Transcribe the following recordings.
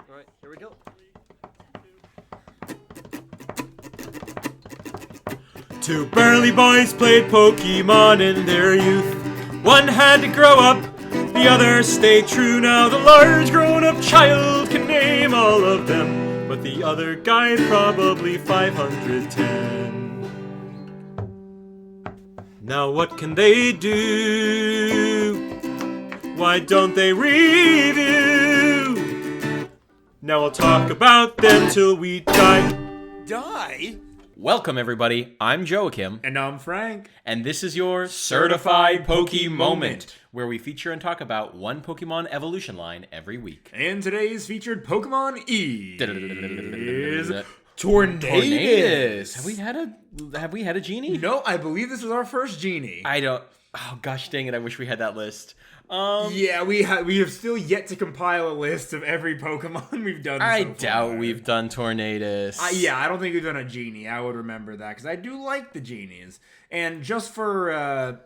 All right, here we go. Two burly boys played Pokemon in their youth. One had to grow up, the other stayed true. Now the large grown-up child can name all of them, but the other guy probably 510. Now what can they do? Why don't they review? Now I'll talk about them till we die. Die? Welcome, everybody. I'm Joachim. And I'm Frank. And this is your Certified Poke Moment, where we feature and talk about one Pokemon evolution line every week. And today's featured Pokemon is Tornadus. Tornadus. Have we had a Genie? No, I believe this is our first Genie. Oh gosh dang it, I wish we had that list. Yeah, we have still yet to compile a list of every Pokemon we've done. I so doubt far. we've done Tornadus. Yeah, I don't think we've done a Genie. I would remember that because I do like the Genies. And just to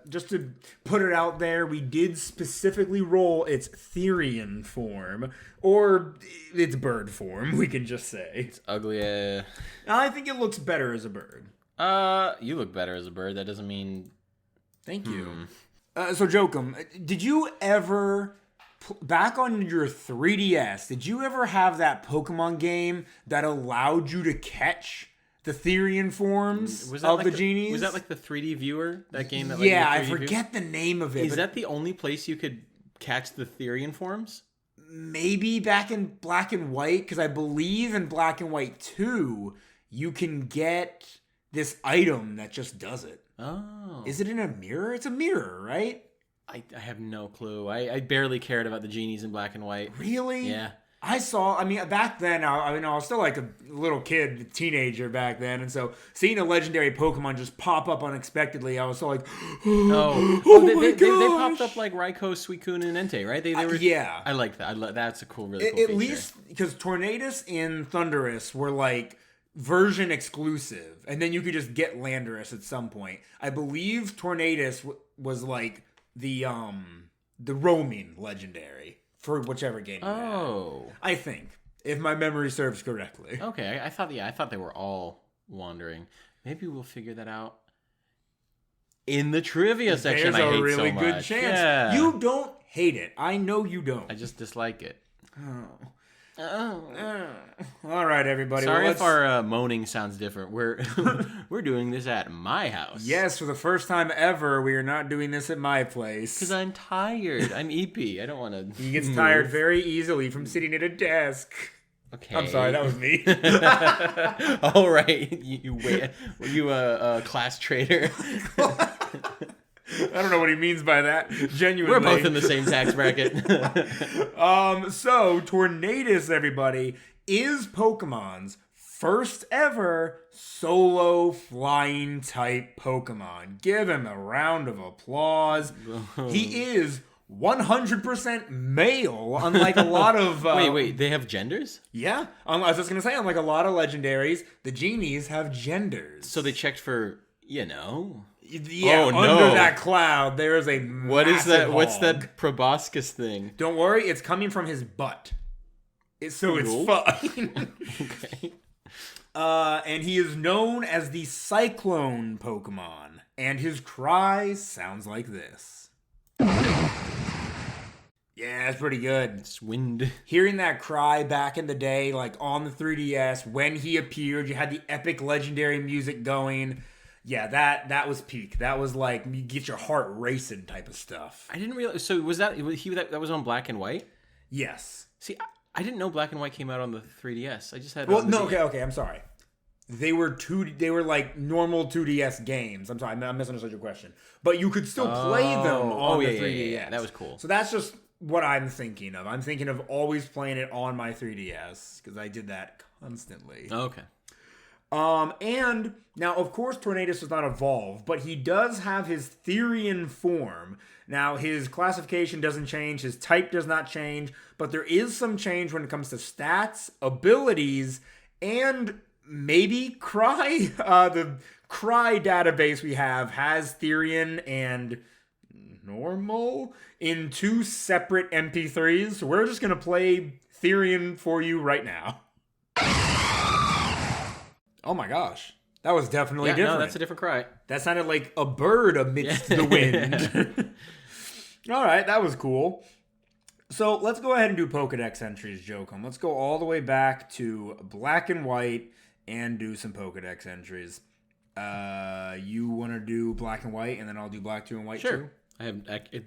put it out there, we did specifically roll its Therian form, or its bird form. We can just say It's ugly. I think it looks better as a bird. You look better as a bird. That doesn't mean. Thank you. So, Joachim, did you ever, back on your 3DS, did you ever have that Pokemon game that allowed you to catch the Therian forms of the Genies? Was that like the 3D viewer? That game that yeah, I forget the name of it. Is that the only place you could catch the Therian forms? Maybe back in Black and White, because I believe in Black and White 2, you can get this item that just does it. Oh. Is it in a mirror? It's a mirror, right? I have no clue. I barely cared about the Genies in Black and White. Really? Yeah. Back then, I was still like a little kid, a teenager back then, and so seeing a legendary Pokemon just pop up unexpectedly, I was so like, they popped up like Raikou, Suicune, and Entei, right? They were. Yeah. I like that. That's a really cool feature. At least, because Tornadus and Thundurus were like version exclusive, and then you could just get Landorus at some point. I believe Tornadus was like the roaming legendary for whichever game you had. I think, if my memory serves correctly. Okay, I thought they were all wandering. Maybe we'll figure that out in the trivia section. There's I hate a really so good much. chance. Yeah. You don't hate it. I know you don't. I just dislike it. All right, everybody. Sorry if our moaning sounds different. We're doing this at my house. Yes, for the first time ever, we are not doing this at my place. Because I'm tired. I'm EP. I don't want to. He gets tired very easily from sitting at a desk. Okay. I'm sorry, that was me. All right, you class traitor. I don't know what he means by that. Genuinely. We're both in the same tax bracket. So, Tornadus, everybody, is Pokemon's first ever solo flying type Pokemon. Give him a round of applause. He is 100% male, unlike a lot of... Wait, they have genders? Yeah. I was just going to say, unlike a lot of legendaries, the Genies have genders. So they checked for, Yeah, under that cloud, there is a What is that? hog. What's that proboscis thing? Don't worry, it's coming from his butt. It's fine. Okay. And he is known as the Cyclone Pokemon. And his cry sounds like this. Yeah, it's pretty good. It's wind. Hearing that cry back in the day, like on the 3DS, when he appeared, you had the epic legendary music going. Yeah, that was peak. That was like, you get your heart racing type of stuff. I didn't realize. So was that was on Black and White? Yes. See, I didn't know Black and White came out on the 3DS. I just had. Well, no, okay, I'm sorry. They were like normal 2DS games. I'm sorry, I misunderstood your question. But you could still play them on the 3DS. Yeah, that was cool. So that's just what I'm thinking of. I'm thinking of always playing it on my 3DS because I did that constantly. Okay. And now, of course, Tornadus does not evolve, but he does have his Therian form. Now, his classification doesn't change, his type does not change, but there is some change when it comes to stats, abilities, and maybe Cry. The Cry database we have has Therian and normal in two separate MP3s. So we're just going to play Therian for you right now. Oh my gosh. That was definitely different. No, that's a different cry. That sounded like a bird amidst the wind. All right, that was cool. So let's go ahead and do Pokedex entries, Jokum. Let's go all the way back to black and white and do some Pokedex entries. You want to do black and white, and then I'll do black 2 and white 2? Sure.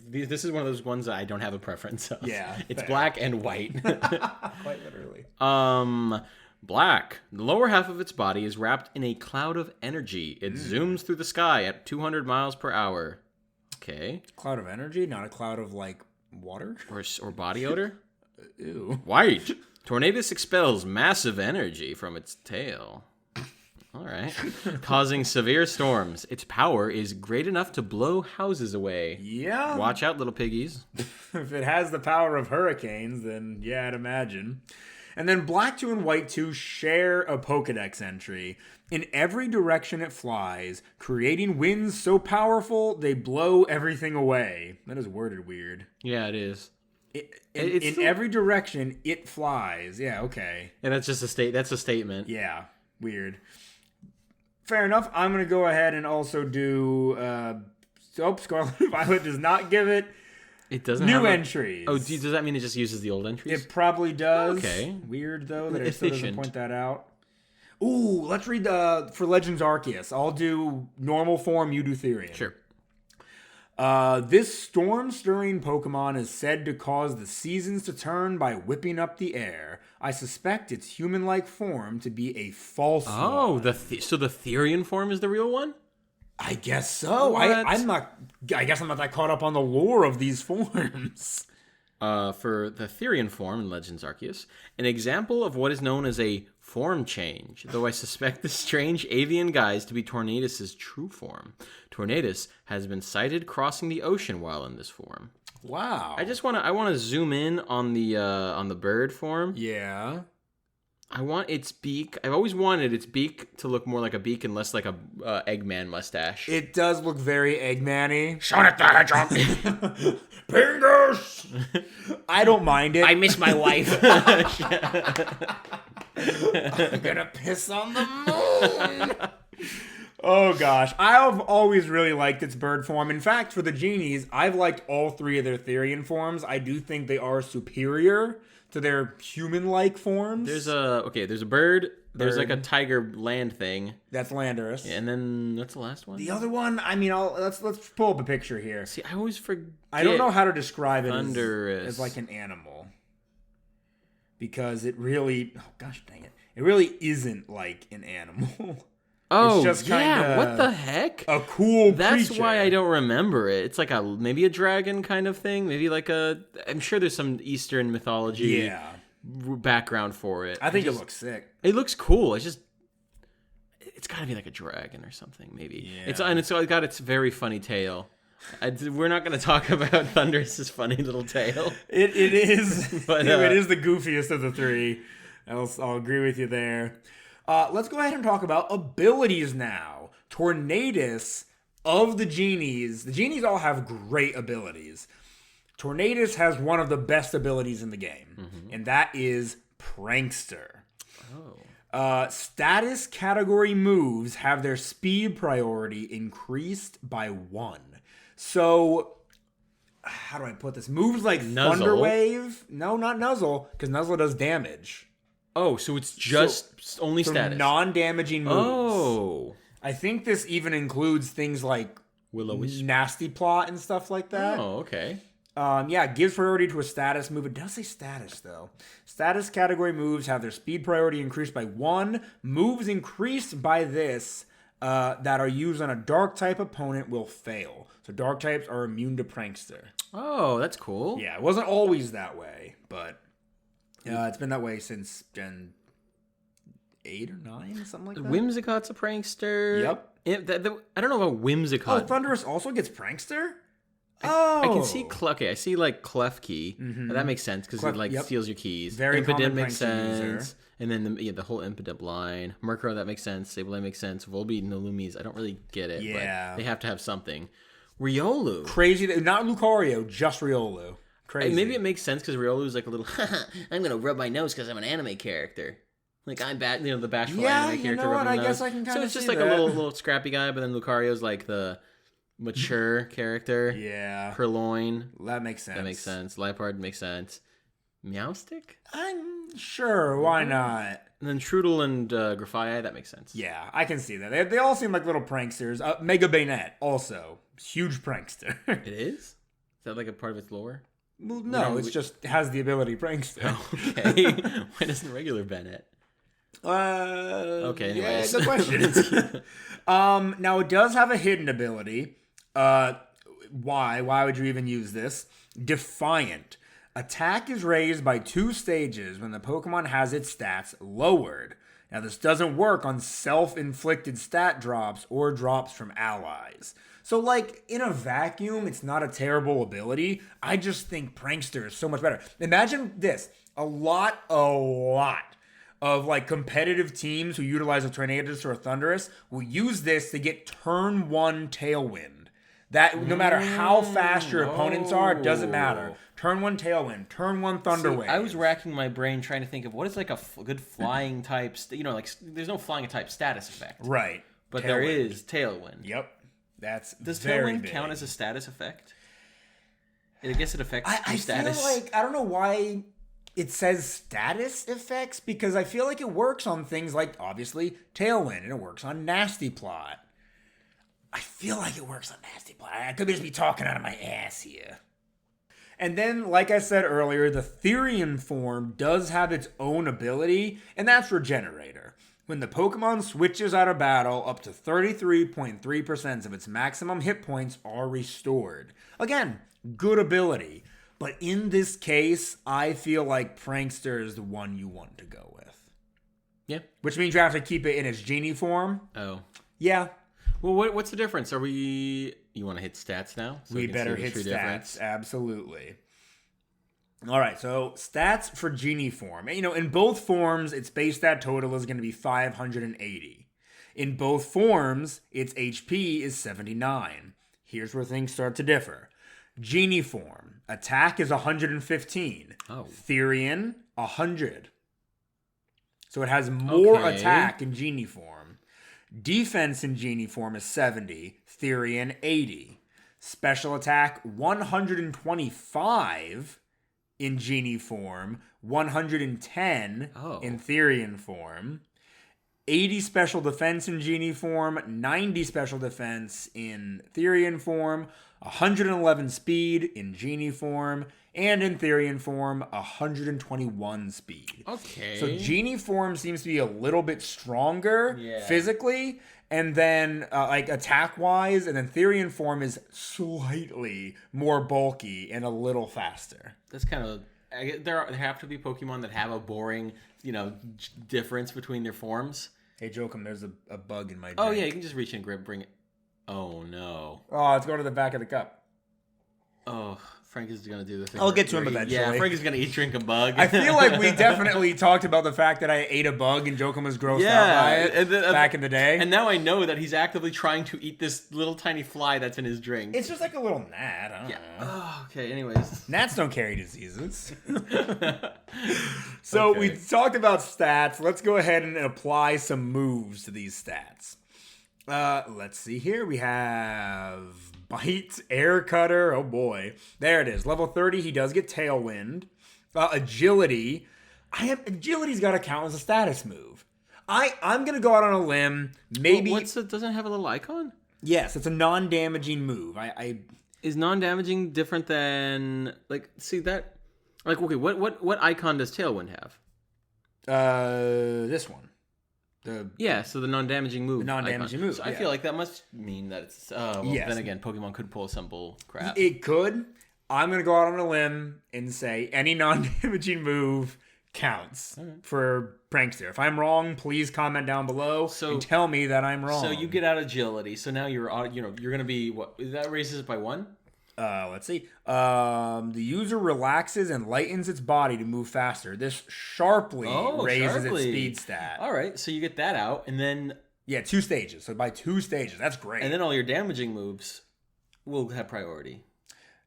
This is one of those ones that I don't have a preference of. Yeah. It's black and white. Quite literally. Black. The lower half of its body is wrapped in a cloud of energy. It zooms through the sky at 200 miles per hour. Okay. Cloud of energy, not a cloud of, like, water? Or body odor? Ew. White. Tornadus expels massive energy from its tail. All right. Causing severe storms. Its power is great enough to blow houses away. Yeah. Watch out, little piggies. If it has the power of hurricanes, then yeah, I'd imagine. And then black 2 and white 2 share a Pokedex entry. In every direction it flies, creating winds so powerful they blow everything away. That is worded weird. Yeah, it is. In every direction it flies. Yeah, okay. And that's just that's a statement. Yeah, weird. Fair enough. I'm going to go ahead and also do... Scarlet and Violet does not give it... It doesn't New have entries. Oh, does that mean it just uses the old entries? It probably does. Okay. Weird, though, that it still doesn't point that out. Ooh, let's read for Legends Arceus. I'll do normal form, you do Therian. Sure. This storm-stirring Pokemon is said to cause the seasons to turn by whipping up the air. I suspect its human-like form to be a false one. Oh, so the Therian form is the real one? I guess so. I guess I'm not that caught up on the lore of these forms. For the Therian form in Legends Arceus, an example of what is known as a form change, though I suspect the strange avian guise to be Tornadus' true form. Tornadus has been sighted crossing the ocean while in this form. Wow. I want to zoom in on the bird form. Yeah. I want its beak. I've always wanted its beak to look more like a beak and less like a Eggman mustache. It does look very Eggman-y. Sonic the Hedgehog! Pingus! I don't mind it. I miss my wife. I'm gonna piss on the moon. Oh gosh, I've always really liked its bird form. In fact, for the Genies, I've liked all 3 of their Therian forms. I do think they are superior to their human-like forms. There's a bird. There's like a tiger land thing. That's Landorus. Yeah, and then what's the last one? The other one, I mean, let's pull up a picture here. See, I always forget. I don't know how to describe it Thunderous. as like an animal. Because it really, oh gosh dang it. It really isn't like an animal. Oh, it's just yeah, what the heck? A cool That's creature. why I don't remember it. It's like maybe a dragon kind of thing. Maybe like I'm sure there's some Eastern mythology background for it. I think it looks sick. It looks cool. It's got to be like a dragon or something, maybe. Yeah. It's got its very funny tail. We're not going to talk about Thunderous' funny little tail. It is, but it is the goofiest of the 3. I'll agree with you there. Let's go ahead and talk about abilities now. Tornadus of the Genies all have great abilities. Tornadus has one of the best abilities in the game, and that is Prankster. Oh. Status category moves have their speed priority increased by 1. So, how do I put this? Moves like Nuzzle. Thunder Wave. No, not Nuzzle, because Nuzzle does damage. Oh, so it's just only status. Non-damaging moves. Oh. I think this even includes things like Will-O-Wisp. Nasty Plot and stuff like that. Oh, okay. Yeah, gives priority to a status move. It does say status, though. Status category moves have their speed priority increased by 1. Moves increased by this that are used on a dark type opponent will fail. So dark types are immune to Prankster. Oh, that's cool. Yeah, it wasn't always that way, but it's been that way since Gen 8 or 9, something like that. Whimsicott's a prankster. Yep. I don't know about Whimsicott. Oh, Thunderous also gets Prankster? I can see I see like Klefki. Mm-hmm. That makes sense because it steals your keys. Very Impidimp common makes Prankster sense. user. And then the whole Impidimp line. Murkrow, that makes sense. Sableye makes sense. Volbeat and Illumise, I don't really get it. Yeah. But they have to have something. Riolu. Crazy. Not Lucario, just Riolu. Crazy. Maybe it makes sense because Riolu's like a little, I'm going to rub my nose because I'm an anime character. Like, I'm the bashful anime character. You know what? I guess I can kind of So it's just see like that. a little scrappy guy, but then Lucario's like the mature character. Yeah. Purloin. That makes sense. That makes sense. Lipard makes sense. Meowstick? I'm sure. Why not? And then Trudel and Grafai, that makes sense. Yeah, I can see that. They all seem like little pranksters. Mega Bayonet, also. Huge prankster. It is? Is that like a part of its lore? Well, no, it just has the ability prankster. Okay. Why doesn't regular Bennett? Okay, anyways. Yeah, good question. Now, it does have a hidden ability. Why? Why would you even use this? Defiant. Attack is raised by 2 stages when the Pokemon has its stats lowered. Now, this doesn't work on self-inflicted stat drops or drops from allies. So, like, in a vacuum, it's not a terrible ability. I just think Prankster is so much better. Imagine this. A lot of, like, competitive teams who utilize a Tornadus or a Thundurus will use this to get turn 1 Tailwind. That no matter how fast your opponents are, it doesn't matter. Turn 1 Tailwind, turn 1 Thunder Wave. I was racking my brain trying to think of what is like a good flying type. Like there's no flying type status effect, right? But Tailwind. there is Tailwind. Yep, does Tailwind big. count as a status effect? I guess it affects your status. I feel like I don't know why it says status effects because I feel like it works on things like obviously Tailwind and it works on Nasty Plot. I feel like it works on Nasty Plot. I could just be talking out of my ass here. And then, like I said earlier, the Therian form does have its own ability, and that's Regenerator. When the Pokemon switches out of battle, up to 33.3% of its maximum hit points are restored. Again, good ability. But in this case, I feel like Prankster is the one you want to go with. Yeah. Which means you have to keep it in its Genie form. Oh. Yeah. Well, what's the difference? You want to hit stats now? So we better hit stats. Absolutely. All right, so stats for Genie form. In both forms, its base stat total is going to be 580. In both forms, its HP is 79. Here's where things start to differ. Genie form, attack is 115. Oh. Therian, 100. So it has more attack in Genie form. Defense in Genie form is 70. Therian, 80. Special attack, 125 in Genie form. 110 in Therian form. 80 special defense in Genie form. 90 special defense in Therian form. 111 speed in Genie form. And in Therian form, 121 speed. Okay. So Genie form seems to be a little bit stronger physically, and then like attack-wise, and then Therian form is slightly more bulky and a little faster. That's kind of... There have to be Pokemon that have a boring, difference between their forms. Hey, Jokum, there's a bug in my drink. Oh, yeah, you can just reach and bring it. Oh, no. Oh, let's go to the back of the cup. Oh, Frank is going to do the thing. I'll get to him eventually. Yeah, Frank is going to drink a bug. I feel like we definitely talked about the fact that I ate a bug and Jokum was grossed out by it back in the day. And now I know that he's actively trying to eat this little tiny fly that's in his drink. It's just like a little gnat. I don't know. Oh, okay, anyways. Gnats don't carry diseases. So we talked about stats. Let's go ahead and apply some moves to these stats. Let's see here. We have Bite, Air Cutter. Oh boy. There it is. Level 30, he does get Tailwind. Agility. Agility's got to count as a status move. I'm going to go out on a limb. Maybe. Doesn't it have a little icon? Yes, it's a non-damaging move. Is non-damaging different than, see that? Okay, what icon does Tailwind have? This one. So the non-damaging move. The non-damaging move. So I feel like that must mean that it's... then again, Pokemon could pull some bull crap. It could. I'm going to go out on a limb and say any non-damaging move counts for Prankster. If I'm wrong, please comment down below and tell me that I'm wrong. So you get out agility. So now you're going to be... what? That raises it by 1? Let's see. The user relaxes and lightens its body to move faster. This sharply raises its speed stat. All right, so you get that out, and then... Yeah, 2 stages. So by 2 stages, that's great. And then all your damaging moves will have priority.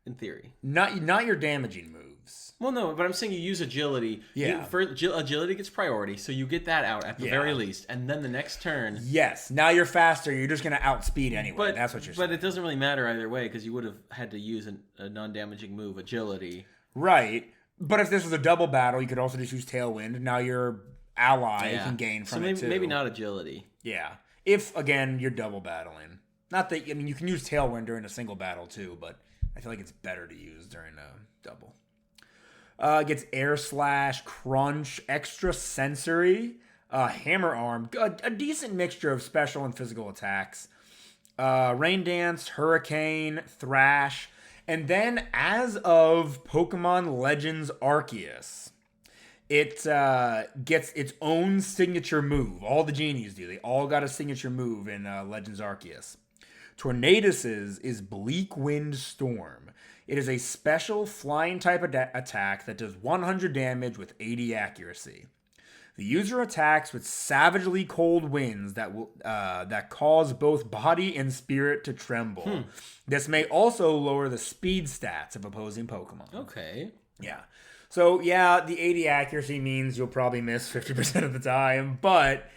in theory. Not your damaging moves. Well, no, but I'm saying you use agility. Yeah. Agility gets priority, so you get that out at the very least. And then the next turn... Yes. Now you're faster. You're just going to outspeed anyway. But, that's what you're saying. But it doesn't really matter either way, because you would have had to use a non-damaging move, agility. Right. But if this was a double battle, you could also just use Tailwind. Now your ally can gain from it, too. Maybe not agility. Yeah. If, again, you're double battling. Not that... I mean, you can use Tailwind during a single battle, too, but I feel like it's better to use during a double. Gets Air Slash, Crunch, Extra Sensory, Hammer Arm, a decent mixture of special and physical attacks. Rain Dance, Hurricane, Thrash, and then as of Pokemon Legends Arceus, it gets its own signature move. All the Genies do. They all got a signature move in Legends Arceus. Tornadus's is Bleak Wind Storm. It is a special flying type attack that does 100 damage with 80 accuracy. The user attacks with savagely cold winds that cause both body and spirit to tremble. This may also lower the speed stats of opposing Pokemon. Okay. Yeah. So, yeah, the 80 accuracy means you'll probably miss 50% of the time, but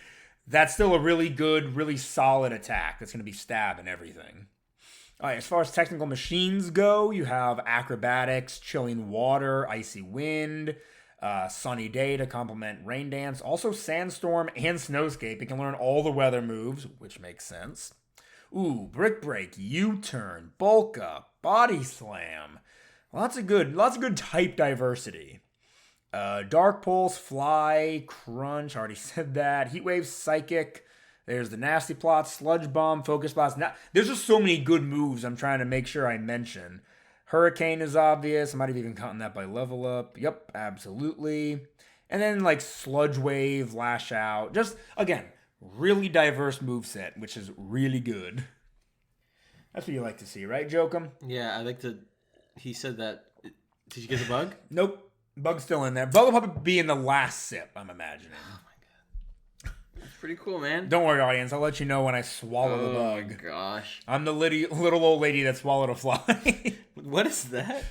that's still a really good, really solid attack. That's going to be stab and everything. All right, as far as technical machines go, you have Acrobatics, Chilling Water, Icy Wind, Sunny Day to complement Rain Dance, also Sandstorm and Snowscape. You can learn all the weather moves, which makes sense. Ooh, Brick Break, U-Turn, Bulk Up, Body Slam. Lots of good type diversity. Dark Pulse, Fly, Crunch, already said that. Heat Wave, Psychic. There's the Nasty Plot, Sludge Bomb, Focus Blast. Now, there's just so many good moves I'm trying to make sure I mention. Hurricane is obvious. I might have even gotten that by level up. Yep, absolutely. And then like Sludge Wave, Lash Out. Just, again, really diverse moveset, which is really good. That's what you like to see, right, Jokum? Yeah, I like to... He said that... Did you get the bug? Nope. Bug's still in there. Bug will probably be in the last sip, I'm imagining. Pretty cool, man. Don't worry, audience. I'll let you know when I swallow the bug. Oh, my gosh. I'm the little old lady that swallowed a fly. What is that?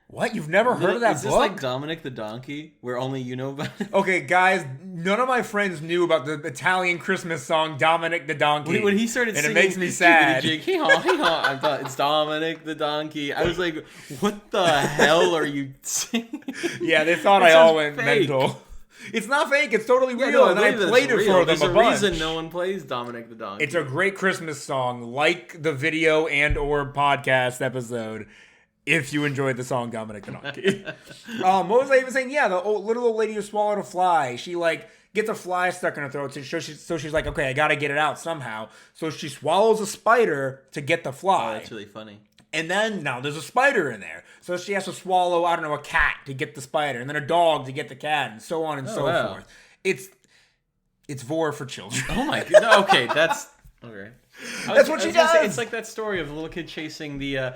What? You've never heard of that book? Is this like Dominic the Donkey, where only you know about it? Okay, guys, none of my friends knew about the Italian Christmas song Dominic the Donkey. When he started singing, and it makes me sad. I thought it's Dominic the Donkey. I was like, what the hell are you singing? Yeah, they thought I all went mental. It's not fake. It's totally real. And I played it for them There's a bunch. There's a reason no one plays Dominic the Donkey. It's a great Christmas song, like the video and or podcast episode, if you enjoyed the song Dominic the Donkey. What was I even saying? Yeah, the little old lady who swallowed a fly. She, like, gets a fly stuck in her throat. So she's like, okay, I got to get it out somehow. So she swallows a spider to get the fly. Oh, that's really funny. And then, now there's a spider in there. So she has to swallow, I don't know, a cat to get the spider. And then a dog to get the cat, and so on and so forth. It's vor for children. Oh my god. Okay, that's... Okay. That's what she does. It's like that story of the little kid chasing a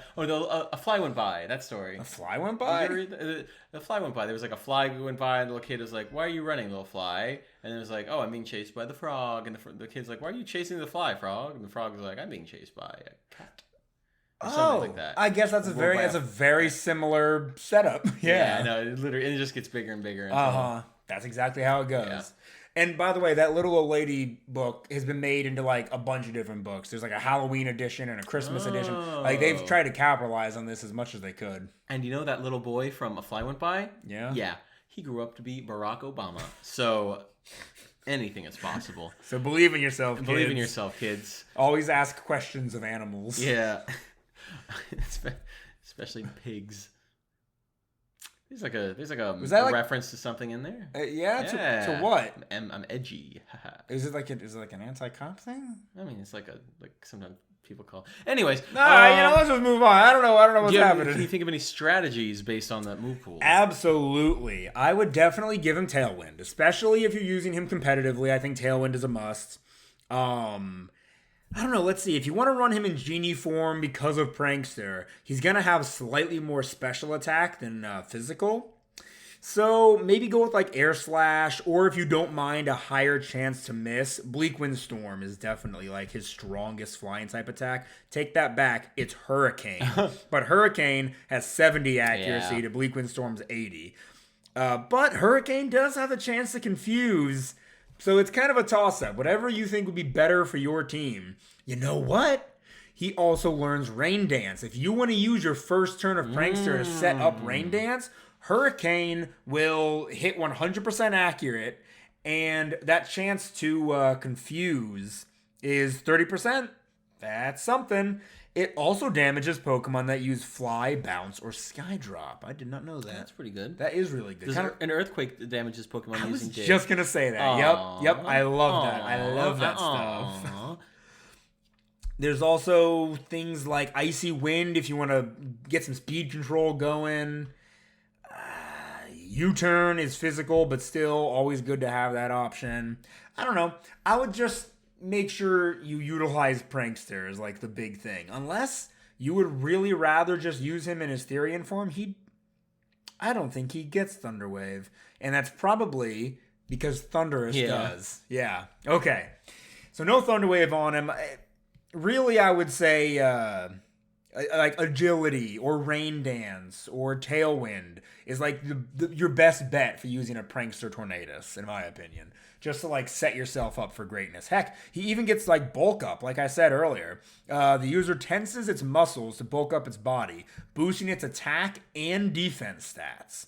fly went by. That story. A fly went by? The fly went by. There was like a fly who went by, and the little kid was like, "Why are you running, little fly?" And it was like, "Oh, I'm being chased by the frog." And the kid's like, "Why are you chasing the fly, frog?" And the frog was like, "I'm being chased by a cat." Something like that. I guess that's a very similar setup. Yeah, no, it just gets bigger and bigger. That's exactly how it goes. Yeah. And by the way, that little old lady book has been made into like a bunch of different books. There's like a Halloween edition and a Christmas edition. Like they've tried to capitalize on this as much as they could. And you know that little boy from A Fly Went By? Yeah. Yeah. He grew up to be Barack Obama. So anything is possible. So believe in yourself, kids. Believe in yourself, kids. Always ask questions of animals. Yeah. Especially pigs. There's like a reference to something in there. To what? I'm edgy. Is it like an anti-cop thing? I mean, it's like sometimes people call. Anyways, let's just move on. I don't know what's happening. Can you think of any strategies based on that move pool? Absolutely. I would definitely give him Tailwind, especially if you're using him competitively. I think Tailwind is a must. I don't know. Let's see. If you want to run him in Genie form because of Prankster, he's going to have slightly more special attack than physical. So maybe go with like Air Slash, or if you don't mind a higher chance to miss, Bleak Windstorm is definitely like his strongest flying type attack. Take that back, it's Hurricane. But Hurricane has 70 accuracy to Bleak Windstorm's 80. But Hurricane does have a chance to confuse, so it's kind of a toss-up. Whatever you think would be better for your team. You know what? He also learns Rain Dance. If you want to use your first turn of Prankster to set up Rain Dance, Hurricane will hit 100% accurate, and that chance to confuse is 30%. That's something. It also damages Pokemon that use Fly, Bounce, or Sky Drop. I did not know that. That's pretty good. That is really good. An Earthquake that damages Pokemon I using was Dig. just going to say that. Aww. Yep. I love that. I love that stuff. There's also things like Icy Wind if you want to get some speed control going. U-turn is physical, but still always good to have that option. I don't know. I would just make sure you utilize Prankster as like the big thing. Unless you would really rather just use him in his Therian form, I don't think he gets Thunder Wave. And that's probably because Thundurus does. Yeah. Okay. So no Thunder Wave on him. Really, I would say like Agility or Rain Dance or Tailwind is like your best bet for using a Prankster Tornadus, in my opinion. Just to like set yourself up for greatness. Heck, he even gets like bulk up, like I said earlier. The user tenses its muscles to bulk up its body, boosting its attack and defense stats.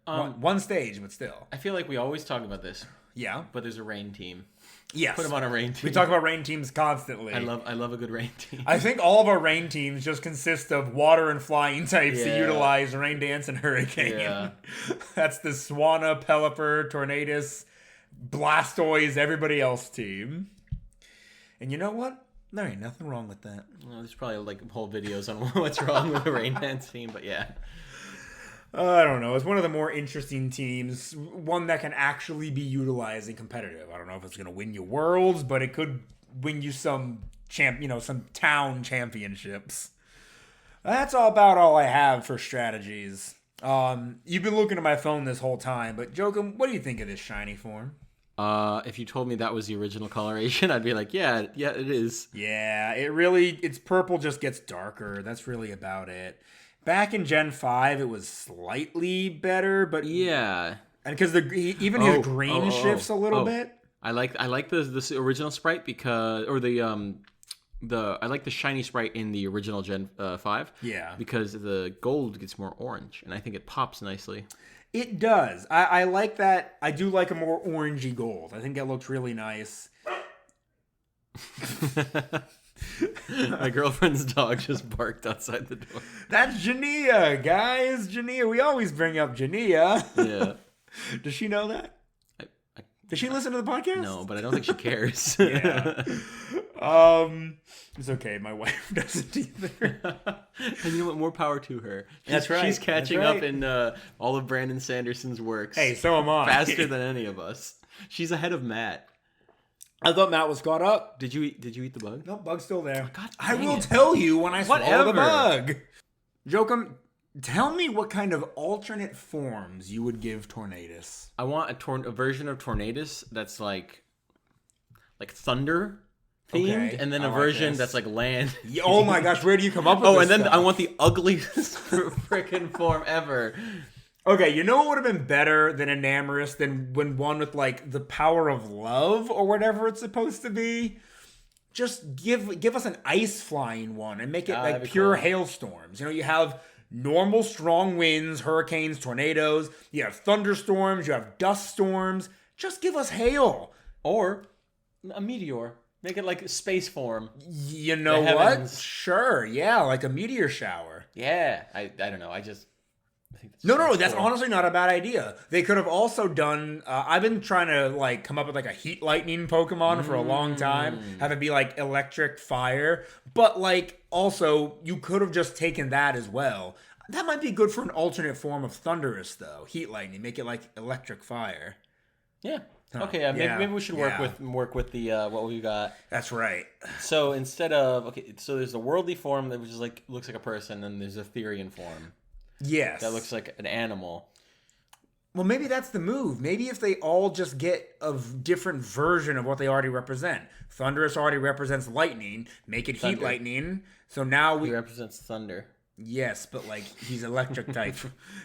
One stage, but still. I feel like we always talk about this. Yeah. But there's a rain team. Yes. Put him on a rain team. We talk about rain teams constantly. I love a good rain team. I think all of our rain teams just consist of water and flying types to utilize Rain Dance and Hurricane. Yeah. That's the Swanna, Pelipper, Tornadus, Blastoise, everybody else team. And you know what? There ain't nothing wrong with that. Well, there's probably like whole videos on what's wrong with the Rain Dance team, but yeah. I don't know. It's one of the more interesting teams. One that can actually be utilized in competitive. I don't know if it's going to win you worlds, but it could win you some some town championships. That's about all I have for strategies. You've been looking at my phone this whole time, but Jokum, what do you think of this shiny form? If you told me that was the original coloration, I'd be like, yeah, it is. Yeah, its purple just gets darker. That's really about it. Back in Gen 5, it was slightly better, but yeah, and because even his green shifts a little bit. I like this original sprite because, or I like the shiny sprite in the original Gen 5. Yeah, because the gold gets more orange, and I think it pops nicely. It does. I like that. I do like a more orangey gold. I think that looks really nice. My girlfriend's dog just barked outside the door. That's Genia, guys. Genia. We always bring up Genia. Yeah. Does she know that? Does she listen to the podcast? No, but I don't think she cares. Yeah. It's okay. My wife doesn't either. And you know what? More power to her. That's right. She's catching up in all of Brandon Sanderson's works. Hey, so am I. Faster than any of us. She's ahead of Matt. I thought Matt was caught up. Did you eat the bug? No, bug's still there. God, I will tell you when I swallow the Whatever. bug. Jokum, tell me what kind of alternate forms you would give Tornadus. I want a version of Tornadus that's like thunder themed, Okay, and then I a like version this. that's like land. Oh my gosh, where do you come up with this and then stuff? I want the ugliest freaking form ever. Okay, you know what would have been better than Enamorous than when one with like the power of love or whatever it's supposed to be? Just give us an ice flying one and make it like pure hailstorms. You know, you have normal strong winds, hurricanes, tornadoes, you have thunderstorms, you have dust storms. Just give us hail. Or a meteor. Make it like a space form. You know what? Sure, yeah, like a meteor shower. Yeah, I don't know. I think that's No, that's honestly not a bad idea. They could have also done. I've been trying to like come up with like a heat lightning Pokemon for a long time. Have it be like electric fire, but like also you could have just taken that as well. That might be good for an alternate form of Thundurus though. Heat lightning, make it like electric fire. Yeah. Okay. Maybe we should work with the what we got. That's right. So instead of so there's a worldly form that just like looks like a person, and there's a Therian form. Yes. That looks like an animal. Well, maybe that's the move. Maybe if they all just get a different version of what they already represent. Thunderous already represents lightning. Make it heat lightning. So now He represents thunder. Yes, but like he's electric type.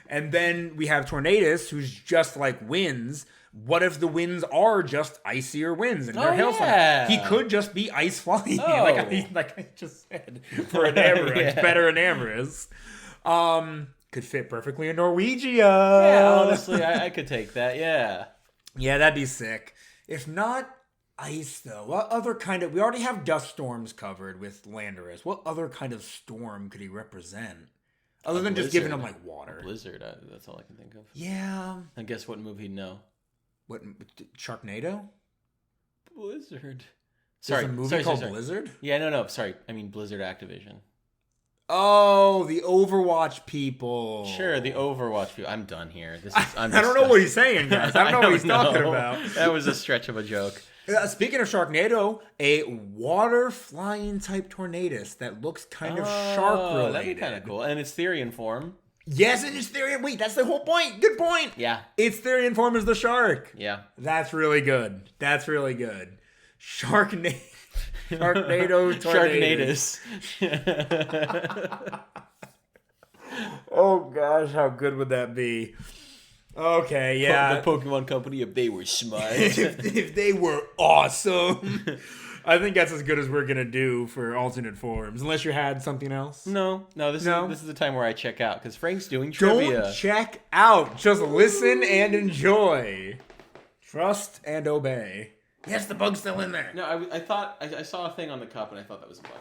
And then we have Tornadus, who's just like winds. What if the winds are just icier winds and they're hailstorms? Yeah. He could just be ice flying, Oh. like I just said. For an Amorous, Yeah. better an Amorous. Could fit perfectly in Norwegia. Yeah, honestly, I could take that. Yeah. Yeah, that'd be sick. If not ice, though, what other kind of... We already have dust storms covered with Landorus. What other kind of storm could he represent? Other than just giving him, like, water. Blizzard, that's all I can think of. Yeah. And guess what move he'd know? What, Sharknado? Blizzard. There's a movie called Blizzard? Yeah, no, sorry. I mean Blizzard Activision. Oh, the Overwatch people. Sure, the Overwatch people. I'm done here. I don't know what he's saying, guys. I don't know what he's talking about. That was a stretch of a joke. Speaking of Sharknado, a water flying type Tornadus that looks kind of shark related. That'd be kind of cool. And it's Therian form. Yes, it is Therian. Wait, that's the whole point. Good point. Yeah. It's Therian form as the shark. Yeah. That's really good. Sharknado Tornadus. Sharknadus. Oh gosh, how good would that be? Okay, yeah. The Pokemon Company, if they were smart. if they were awesome. I think that's as good as we're gonna do for alternate forms, unless you had something else. No. This is the time where I check out because Frank's doing trivia. Don't check out. Just listen and enjoy. Trust and obey. Yes, the bug's still in there. No, I thought I saw a thing on the cup and I thought that was a bug.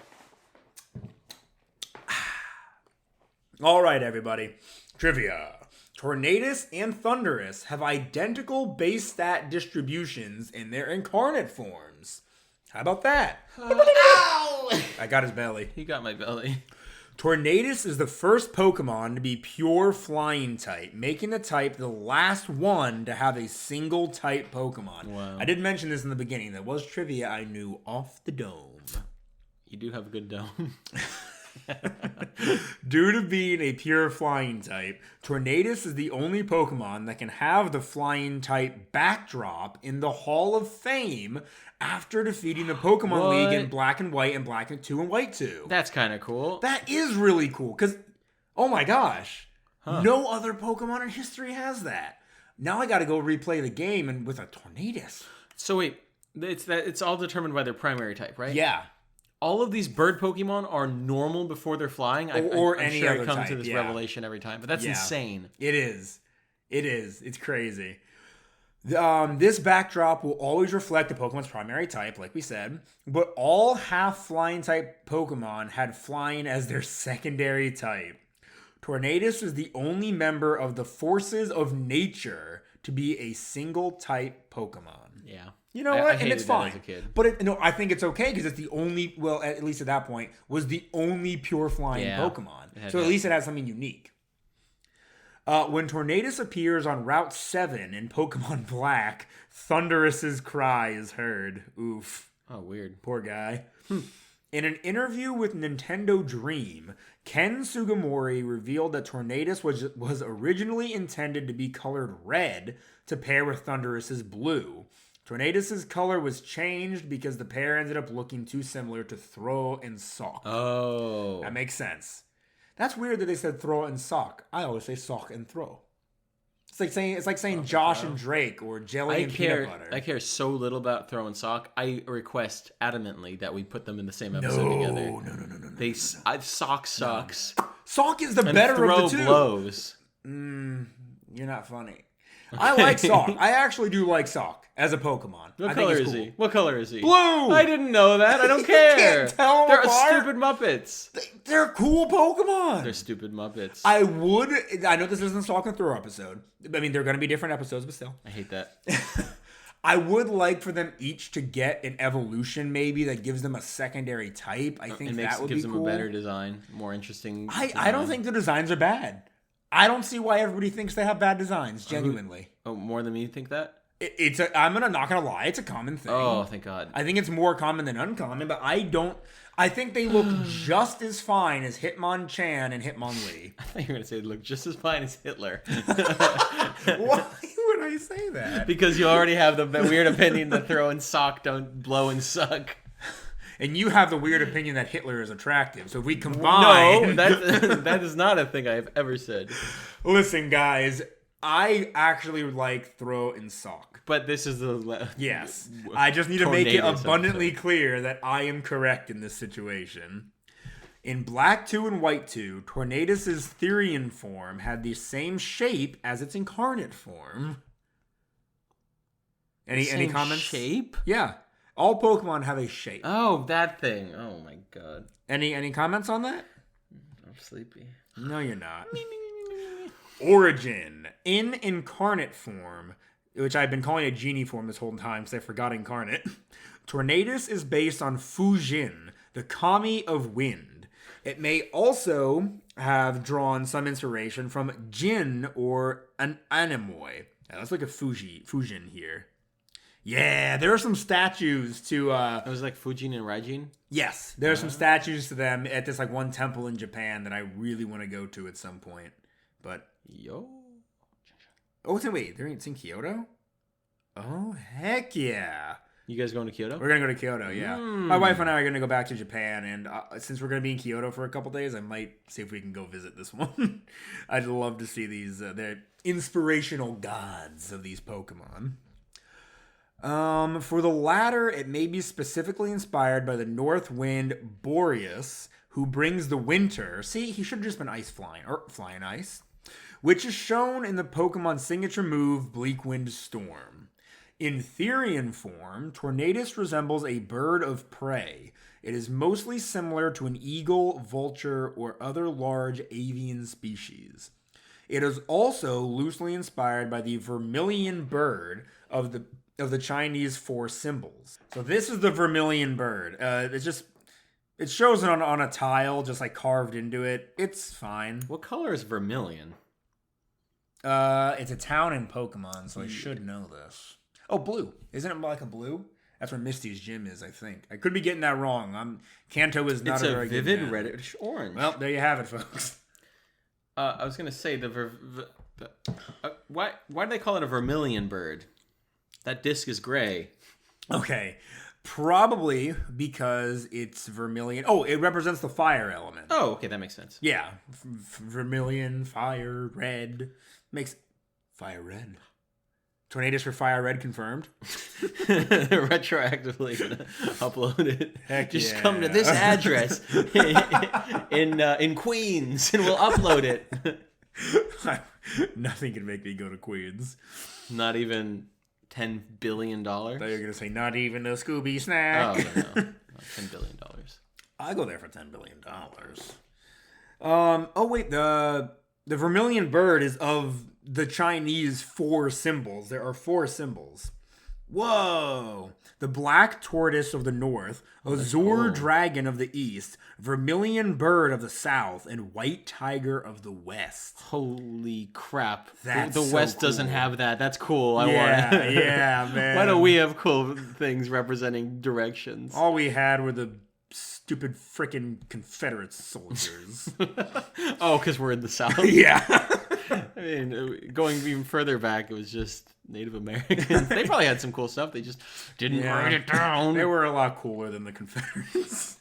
All right, everybody. Trivia. Tornadus and Thunderous have identical base stat distributions in their incarnate forms. How about that? Ow! I got his belly. He got my belly. Tornadus is the first Pokemon to be pure flying type, making the type the last one to have a single type Pokemon. Wow. I did mention this in the beginning. That was trivia I knew off the dome. You do have a good dome. Due to being a pure flying type, Tornadus is the only Pokemon that can have the flying type backdrop in the Hall of Fame after defeating the Pokemon League in Black and White and Black and 2 and White 2. That's kind of cool. That is really cool because, oh my gosh, no other Pokemon in history has that. Now I got to go replay the game and with a Tornadus. So wait, it's all determined by their primary type, right? Yeah. All of these bird Pokemon are normal before they're flying. I'm any sure other I come type, to this revelation every time, but that's insane. It is. It's crazy. This backdrop will always reflect the Pokemon's primary type, like we said, but all half-flying type Pokemon had flying as their secondary type. Tornadus is the only member of the Forces of Nature to be a single type Pokemon. Yeah. You know what? I And it's fine. as a kid. But I think it's okay because it's the only, well, at least at that point, was the only pure flying Pokemon. So at least it has something unique. When Tornadus appears on Route 7 in Pokemon Black, Thunderous's cry is heard. Oof. Oh, weird. Poor guy. In an interview with Nintendo Dream, Ken Sugimori revealed that Tornadus was originally intended to be colored red to pair with Thunderous's blue. Tornadus' color was changed because the pair ended up looking too similar to Throh and Sock. Oh. That makes sense. That's weird that they said Throh and Sock. I always say Sock and Throh. It's like saying Josh and Drake or Jelly and Peanut Butter. I care so little about Throw and Sock. I request adamantly that we put them in the same episode together. No. Sock sucks. Sock is the And better Throw of the two. blows. You're not funny. I like Sock. I actually do like Sock as a Pokemon. What color is he? What color is he? Blue! I didn't know that. I don't care. Can't tell them They're apart. stupid Muppets. They're cool Pokemon. They're stupid Muppets. I know this isn't a Sock and Throw episode. I mean, they're going to be different episodes, but still. I hate that. I would like for them each to get an evolution maybe that gives them a secondary type. I think that would be cool. Gives them a better design, more interesting I don't think the designs are bad. I don't see why everybody thinks they have bad designs, genuinely. Oh, more than me think that? I'm not gonna lie, it's a common thing. Oh, thank God. I think it's more common than uncommon, but I think they look just as fine as Hitmonchan and Hitmonlee. I thought you were going to say they look just as fine as Hitler. Why would I say that? Because you already have the weird opinion that throw and sock don't blow and suck. And you have the weird opinion that Hitler is attractive. So if we combine... No, that is not a thing I have ever said. Listen, guys, I actually like throw and sock. But this is the... Yes. I just need to make it Tornadus abundantly episode. clear that I am correct in this situation. In Black 2 and White 2, Tornadus' Therian form had the same shape as its incarnate form. Any comments? Shape? Yeah. All Pokemon have a shape. Oh, that thing. Oh my God. Any comments on that? I'm sleepy. No, you're not. Origin. In incarnate form, which I've been calling a Genie form this whole time because I forgot incarnate, Tornadus is based on Fujin, the kami of wind. It may also have drawn some inspiration from Jin or an Anemoy. Yeah, let's look at Fujin here. Yeah, there are some statues to... It was like Fujin and Raijin? Yes, there are some statues to them at this one temple in Japan that I really want to go to at some point. But... Yo. Oh, wait, they're in Kyoto? Oh, heck yeah. You guys going to Kyoto? We're going to go to Kyoto, yeah. My wife and I are going to go back to Japan, and since we're going to be in Kyoto for a couple days, I might see if we can go visit this one. I'd love to see these, the inspirational gods of these Pokemon. For the latter, it may be specifically inspired by the North Wind Boreas, who brings the winter. See, he should have just been ice flying, or flying ice, which is shown in the Pokemon signature move, Bleak Wind Storm. In Therian form, Tornadus resembles a bird of prey. It is mostly similar to an eagle, vulture, or other large avian species. It is also loosely inspired by the vermilion bird of the Chinese four symbols. So this is the vermilion bird. It shows it on a tile, just like carved into it. It's fine. What color is vermilion? It's a town in Pokemon, so I should know this. Oh, blue. Isn't it like a blue? That's where Misty's gym is, I think. I could be getting that wrong. Kanto is not a very good vivid man. reddish orange. Well, there you have it, folks. I was gonna say why do they call it a vermilion bird? That disc is gray. Okay. Probably because it's vermilion. Oh, it represents the fire element. Oh, okay, that makes sense. Yeah. Vermilion, fire, red. Makes fire red. Tornadus for fire red confirmed. Retroactively gonna upload it. Heck Just yeah. come to this address in Queens and we'll upload it. Nothing can make me go to Queens. Not even $10 billion. I thought you were gonna say not even a Scooby snack. Oh no, $10 billion. I go there for $10 billion. Oh wait, the vermilion bird is of the Chinese four symbols. There are four symbols. Whoa! The black tortoise of the north, azure dragon of the east, vermilion bird of the south, and white tiger of the west. Holy crap! That's the so West doesn't cool. have that. That's cool. I want. Yeah, man. Why don't we have cool things representing directions? All we had were the stupid frickin' Confederate soldiers. Oh, because we're in the South. Yeah. I mean, going even further back, it was just Native Americans. They probably had some cool stuff. They just didn't write it down. They were a lot cooler than the Confederates.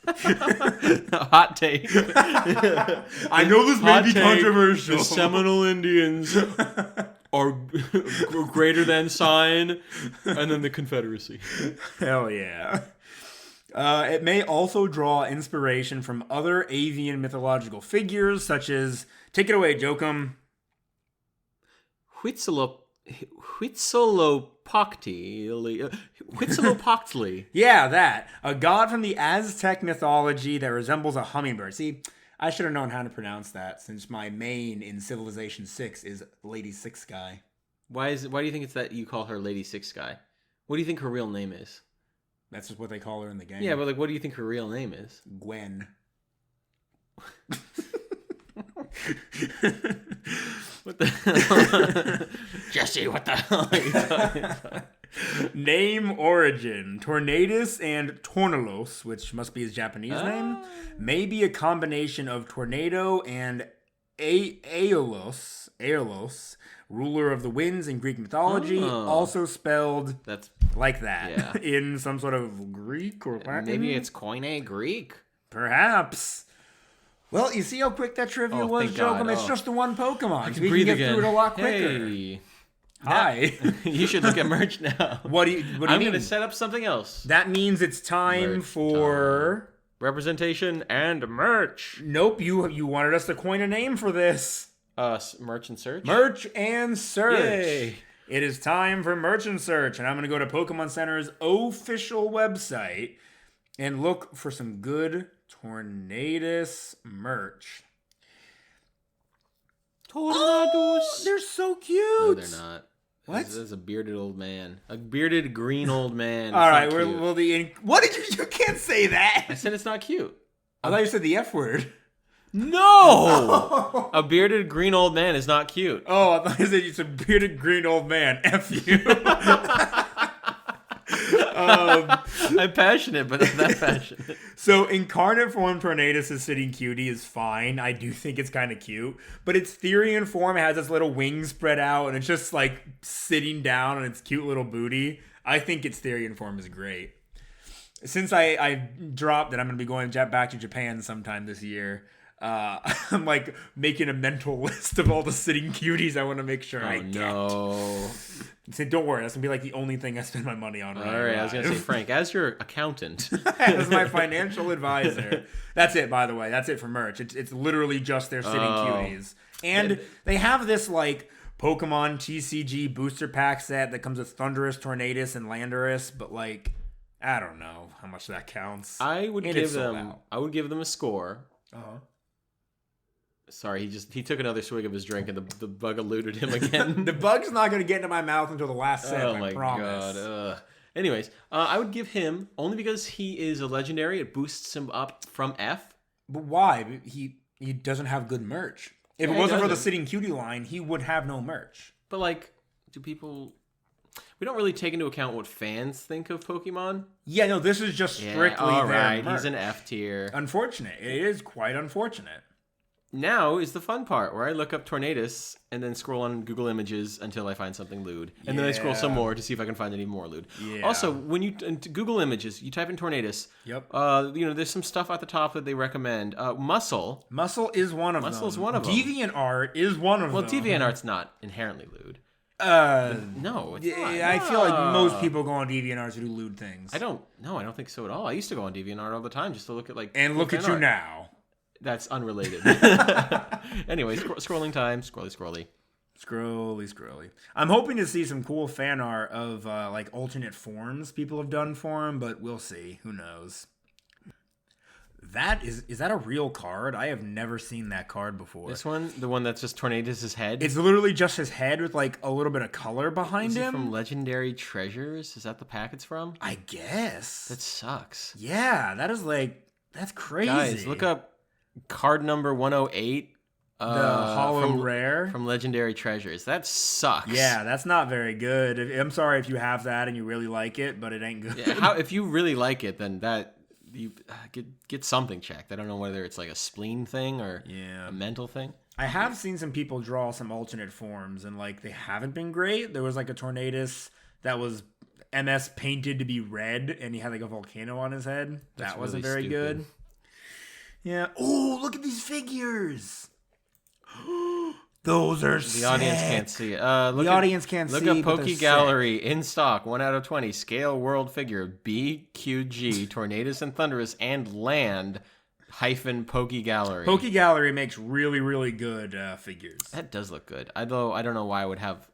Hot take. I know this may be controversial. The Seminole Indians are greater than sign, and then the Confederacy. Hell yeah. It may also draw inspiration from other avian mythological figures, such as, take it away, Jokum. Huitzilopochtli. Yeah, that. A god from the Aztec mythology that resembles a hummingbird. See, I should have known how to pronounce that, since my main in Civilization 6 is Lady Six Guy. Why do you think it's that you call her Lady Six Guy? What do you think her real name is? That's just what they call her in the game. Yeah, but what do you think her real name is? Gwen. What the hell? Jesse, what the hell are you talking about? Name origin. Tornadus and Tornadus, which must be his Japanese name, may be a combination of tornado and Aeolus, ruler of the winds in Greek mythology, also spelled That's like that yeah. in some sort of Greek or Latin. Maybe it's Koine Greek. Perhaps. Well, you see how quick that trivia Oh, was, thank God. Jokum? It's Oh. just the one Pokemon. I can We breathe can get again. through it a lot quicker. Hey. Hi. You should look at merch now. What do you I'm mean? going to set up something else. That means it's time Merch for... Representation and merch. Nope, you wanted us to coin a name for this. Merch and search? Merch and search. Yay. It is time for merch and search, and I'm going to go to Pokemon Center's official website and look for some good Tornadus merch. Tornadus. Oh, they're so cute. No, they're not. What? This is a bearded old man. A bearded green old man. All right, It's not cute. what did you can't say that. I said it's not cute. I thought you said the F word. No! A bearded green old man is not cute. Oh, I thought you said you said bearded green old man. F you. I'm passionate, but not that passionate. So incarnate form Tornadus is sitting cutie is fine. I do think it's kind of cute. But its Therian form has its little wings spread out and it's just like sitting down on its cute little booty. I think its Therian form is great. Since I dropped that I'm going to be going back to Japan sometime this year, I'm like making a mental list of all the sitting cuties I want to make sure I get. No. So don't worry, that's going to be like the only thing I spend my money on. All right, I was going to say, Frank, as your accountant. As my financial advisor. That's it, by the way. That's it for merch. It's literally just their sitting cuties. And they have this like Pokemon TCG booster pack set that comes with Thundurus, Tornadus, and Landorus, but like I don't know how much that counts. I would And give it's sold them out. I would give them a score. Uh-huh. Sorry, he took another swig of his drink and the bug eluded him again. The bug's not going to get into my mouth until the last sip, Oh I my promise. god. Anyways, I would give him, only because he is a legendary, it boosts him up from F. But why? He doesn't have good merch. If Yeah, it he wasn't for the doesn't. sitting cutie line, he would have no merch. But like, do people... We don't really take into account what fans think of Pokemon. Yeah, no, this is just strictly all their right, merch. he's an F tier. Unfortunate. It is quite unfortunate. Now is the fun part where I look up Tornadus and then scroll on Google Images until I find something lewd. And then I scroll some more to see if I can find any more lewd. Yeah. Also, when you into Google Images, you type in Tornadus. Yep. There's some stuff at the top that they recommend. Muscle. Muscle is one of them. Muscle's one of them. DeviantArt is one of Well, them. DeviantArt's not inherently lewd. No, it's not. I feel like most people go on DeviantArt to do lewd things. I don't think so at all. I used to go on DeviantArt all the time just to look at like... And look at fan you art. now. That's unrelated. Anyway, scrolling time. Scrolly. Scrolly. I'm hoping to see some cool fan art of like alternate forms people have done for him, but we'll see. Who knows? That is that a real card? I have never seen that card before. This one, the one that's just Tornadus' head. It's literally just his head with like a little bit of color behind Is it him. from Legendary Treasures? Is that the pack it's from? I guess. That sucks. Yeah, that's crazy. Guys, look up card number 108. The hollow rare from Legendary Treasures. That sucks. Yeah, that's not very good. I'm sorry if you have that and you really like it, but it ain't good. Yeah, if you really like it, then you get something checked. I don't know whether it's like a spleen thing or a mental thing. I have seen some people draw some alternate forms, and like they haven't been great. There was like a Tornadus that was MS painted to be red, and he had like a volcano on his head. That wasn't really very stupid. good. Yeah. Oh, look at these figures. Those are The audience can't see it. Audience can't look see, up but Poke they're Gallery in stock, 1 out of 20, scale world figure BQG, Tornadus and Thundurus and Land Poke Gallery. Poke Gallery makes really, really good figures. That does look good. Although I don't know why I would have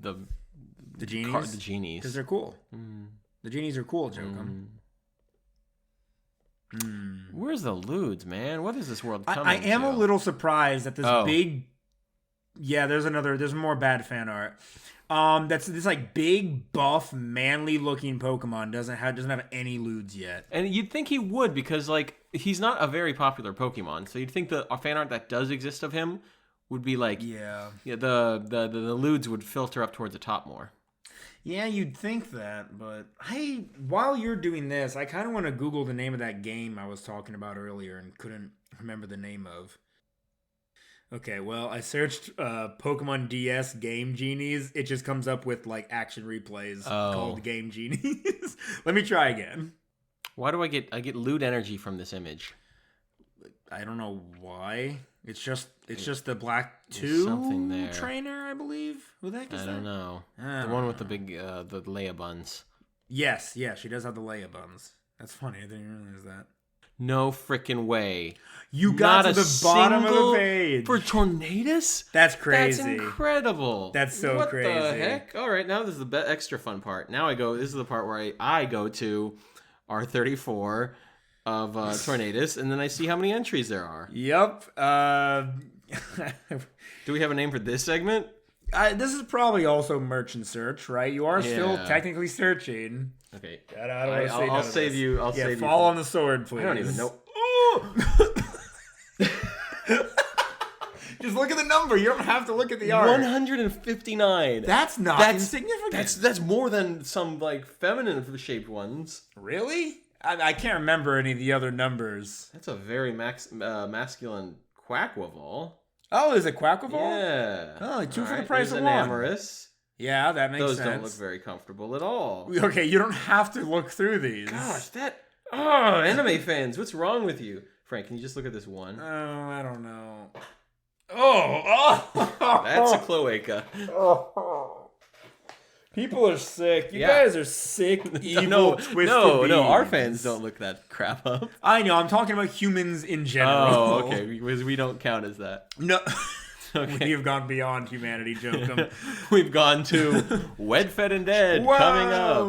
the Genies? the Genies. Because they're cool. The Genies are cool, Jokum. Where's the lewds, man? What is this world coming I am to? a little surprised that this big... Yeah, there's more bad fan art. That's this like big, buff, manly-looking Pokemon doesn't have any lewds yet. And you'd think he would because like he's not a very popular Pokemon, so you'd think the fan art that does exist of him would be like Yeah. the lewds would filter up towards the top more. Yeah, you'd think that, but hey, while you're doing this, I kind of want to Google the name of that game I was talking about earlier and couldn't remember the name of. Okay, well, I searched Pokemon DS game genies. It just comes up with like action replays called game genies. Let me try again. Why do I get lewd energy from this image? I don't know why. It's just the Black 2 something there. Trainer, I believe. Who the heck is that? I don't know. The one with the big the Leia buns. Yes, she does have the Leia buns. That's funny. I didn't realize that. No freaking way. You got Not to the bottom of the page. For Tornadus? That's crazy. That's incredible. That's so what crazy. What the heck? All right, now this is the extra fun part. Now this is the part where I go to R34 of Tornadus, and then I see how many entries there are. Yep. Do we have a name for this segment? This is probably also merchant search, right? You are still technically searching. Okay. I'll save you. I'll save you. Fall on the sword, please. I don't even know. Just look at the number. You don't have to look at the art. 159. That's not insignificant. That's more than some like feminine shaped ones. Really? I can't remember any of the other numbers. That's a very masculine Quackwaval. Oh, is it Quackwaval? Yeah. Oh, two for the price of an one. Amorous. Yeah, that makes sense. Those don't look very comfortable at all. Okay, you don't have to look through these. Gosh, anime fans, what's wrong with you? Frank, can you just look at this one? Oh, I don't know. Oh! That's a cloaca. People are sick. You guys are sick, evil, twisted beings. No, our fans don't look that crap up. I know, I'm talking about humans in general. Oh, okay, because we don't count as that. No. Okay. We have gone beyond humanity, Jokum. We've gone to Wed, Fed, and Dead coming up.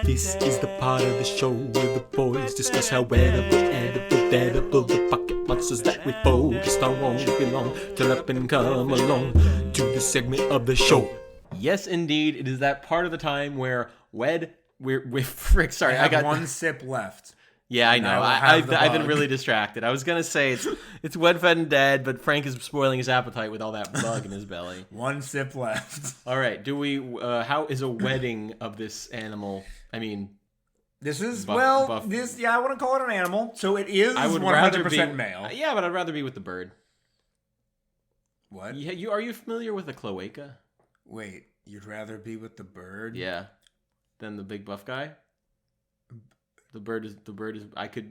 This is the part of the show where the boys discuss how edible the pocket monsters that we focused on won't belong. Turn up and come along to the segment of the show. Yes, indeed, it is that part of the time where I got one sip left. Yeah, I know. I've been really distracted. I was gonna say it's Wed, Fed, and Dead, but Frank is spoiling his appetite with all that bug in his belly. One sip left. All right. Do we? How is a wedding of this animal? I mean, this is I wouldn't call it an animal. So it is 100% male. Yeah, but I'd rather be with the bird. What? Are you familiar with a cloaca? Wait, you'd rather be with the bird? Yeah, than the big buff guy. The bird is.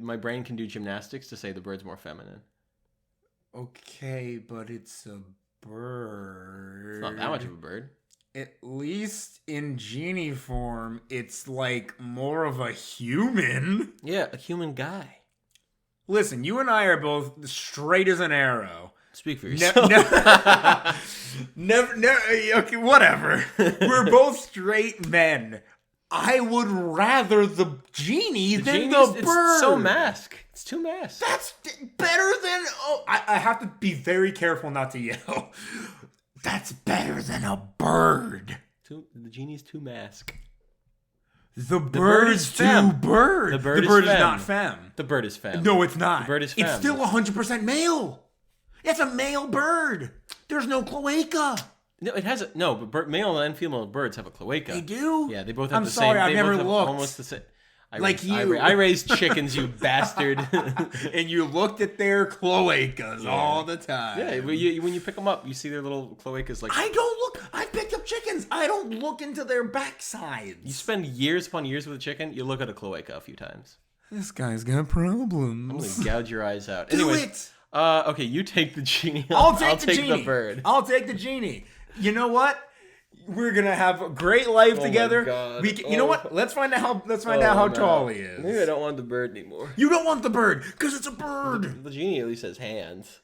My brain can do gymnastics to say the bird's more feminine. Okay, but it's a bird. It's not that much of a bird. At least in genie form, it's like more of a human. Yeah, a human guy. Listen, you and I are both straight as an arrow. Speak for yourself. Never. Okay, whatever. We're both straight men. I would rather the genie than the bird. It's so mask. It's too mask. That's better than... Oh, I have to be very careful not to yell. That's better than a bird. The genie's too mask. The bird is too bird. The bird is not femme. The bird is femme. No, it's not. The bird is femme. It's still 100% male. It's a male bird. There's no cloaca. No, it has but male and female birds have a cloaca. They do? Yeah, they both have I'm the sorry, same. I've never both have looked. Almost the same. I raised chickens, you bastard. And you looked at their cloacas all the time. Yeah, when you pick them up, you see their little cloacas. Like I don't look. I picked up chickens. I don't look into their backsides. You spend years upon years with a chicken. You look at a cloaca a few times. This guy's got problems. I'm gonna gouge your eyes out. Do Anyways, it. Okay, you take the genie. I'll take the genie. The bird. I'll take the genie. You know what? We're gonna have a great life together. My God. You know what? Let's find out how tall he is. Maybe I don't want the bird anymore. You don't want the bird because it's a bird. The genie at least has hands.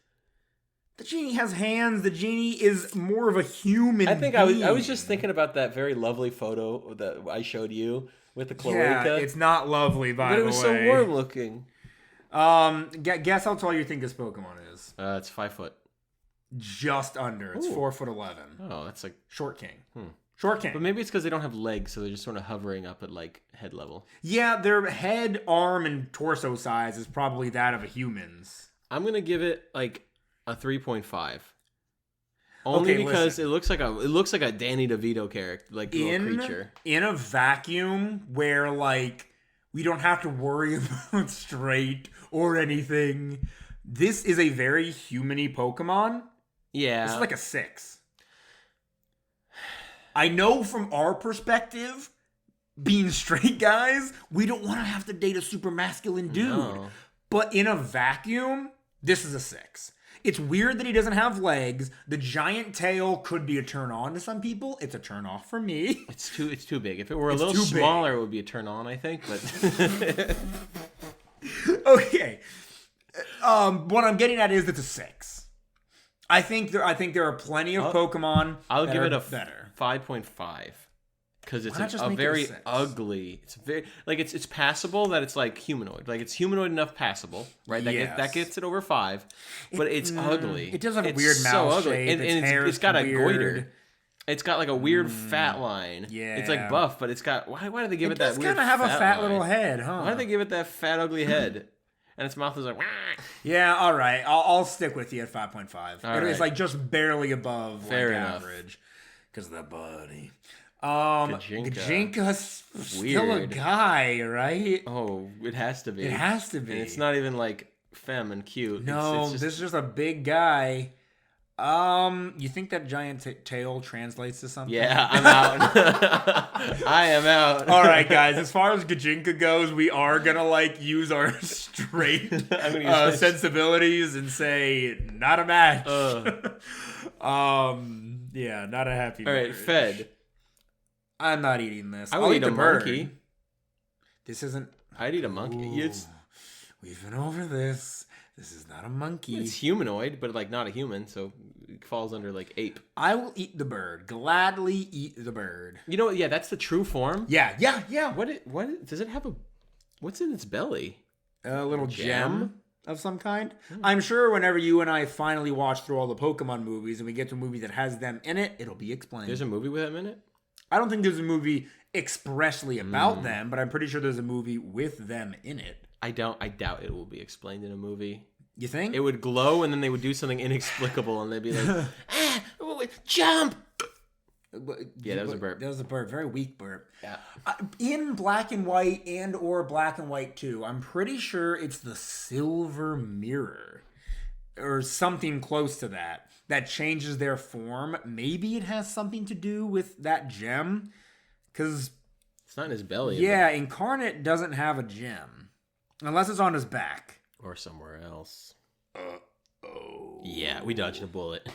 The genie has hands. The genie is more of a human. I think I was just thinking about that very lovely photo that I showed you with the cloaca. Yeah, it's not lovely, by the way. But it was so warm looking. Guess how tall you think this Pokemon is? It's 5 foot. Just under. It's 4'11". Oh, that's like short king. Short king. But maybe it's because they don't have legs, so they're just sort of hovering up at like head level. Yeah, their head, arm, and torso size is probably that of a human's. I'm gonna give it like a 3.5. Only Okay, because listen. it looks like a Danny DeVito character, like little creature. In a vacuum where like we don't have to worry about straight or anything. This is a very human-y Pokemon. Yeah. This is like a 6. I know from our perspective, being straight guys, we don't want to have to date a super masculine dude. No. But in a vacuum, this is a 6. It's weird that he doesn't have legs. The giant tail could be a turn on to some people. It's a turn off for me. It's too big. If it were a It's little too big. smaller, it would be a turn on, I think. But Okay. What I'm getting at is it's a 6. I think there are plenty of Pokemon. I'll that give it are a better 5.5 because it's Why not just a make it a very 6? ugly. It's very like it's passable that it's like humanoid. Like it's humanoid enough passable, right? Yes. That gets it over 5, but it's ugly. It does have a It's weird so mouth ugly. shape. And Its hair it's is got a weird. goiter. It's got like a weird fat line. Yeah. It's like buff, but it's got why do they give it, It that does weird kind of have a fat line? little head, huh? Why do they give it that fat ugly head? And its mouth is like, wah. Yeah, all right. I'll stick with you at 5.5. All It's right. like just barely above Fair like enough. average. Because of the body. Gajinka. Gajinka's still a Weird. guy, right? Oh, it has to be. It has to be. And it's not even like femme and cute. No, it's just, this is just a big guy. You think that giant tail translates to something? yeah, I'm out. I am out. All right, guys. As far as Gajinka goes, we are gonna like use our straight I'm gonna use my- sensibilities and say not a match. Ugh. Yeah, not a happy. All right, marriage. Fed. I'm not eating this. I I'll would eat eat a the bird. monkey. This isn't. I'd eat a monkey. Ooh, It's we've been over this. This is not a monkey. it's humanoid, but like not a human, so it falls under like ape. I will eat the bird. Gladly eat the bird. You know what? Yeah, that's the true form. Yeah. What does it have a? What's in its belly? A little Gem? gem of some kind. I'm sure whenever you and I finally watch through all the Pokemon movies and we get to a movie that has them in it, it'll be explained. There's a movie with them in it. I don't think there's a movie expressly about them, but I'm pretty sure there's a movie with them in it. I doubt it will be explained in a movie. You think? It would glow, and then they would do something inexplicable, and they'd be like, "Jump!" Yeah, that was a burp. That was a burp. Very weak burp. Yeah. In Black and White and or Black and White 2, I'm pretty sure it's the Silver Mirror or something close to that changes their form. Maybe it has something to do with that gem. Because, It's not in his belly. yeah, Incarnate doesn't have a gem. Unless it's on his back. Or somewhere else. Oh. Yeah, we dodged a bullet.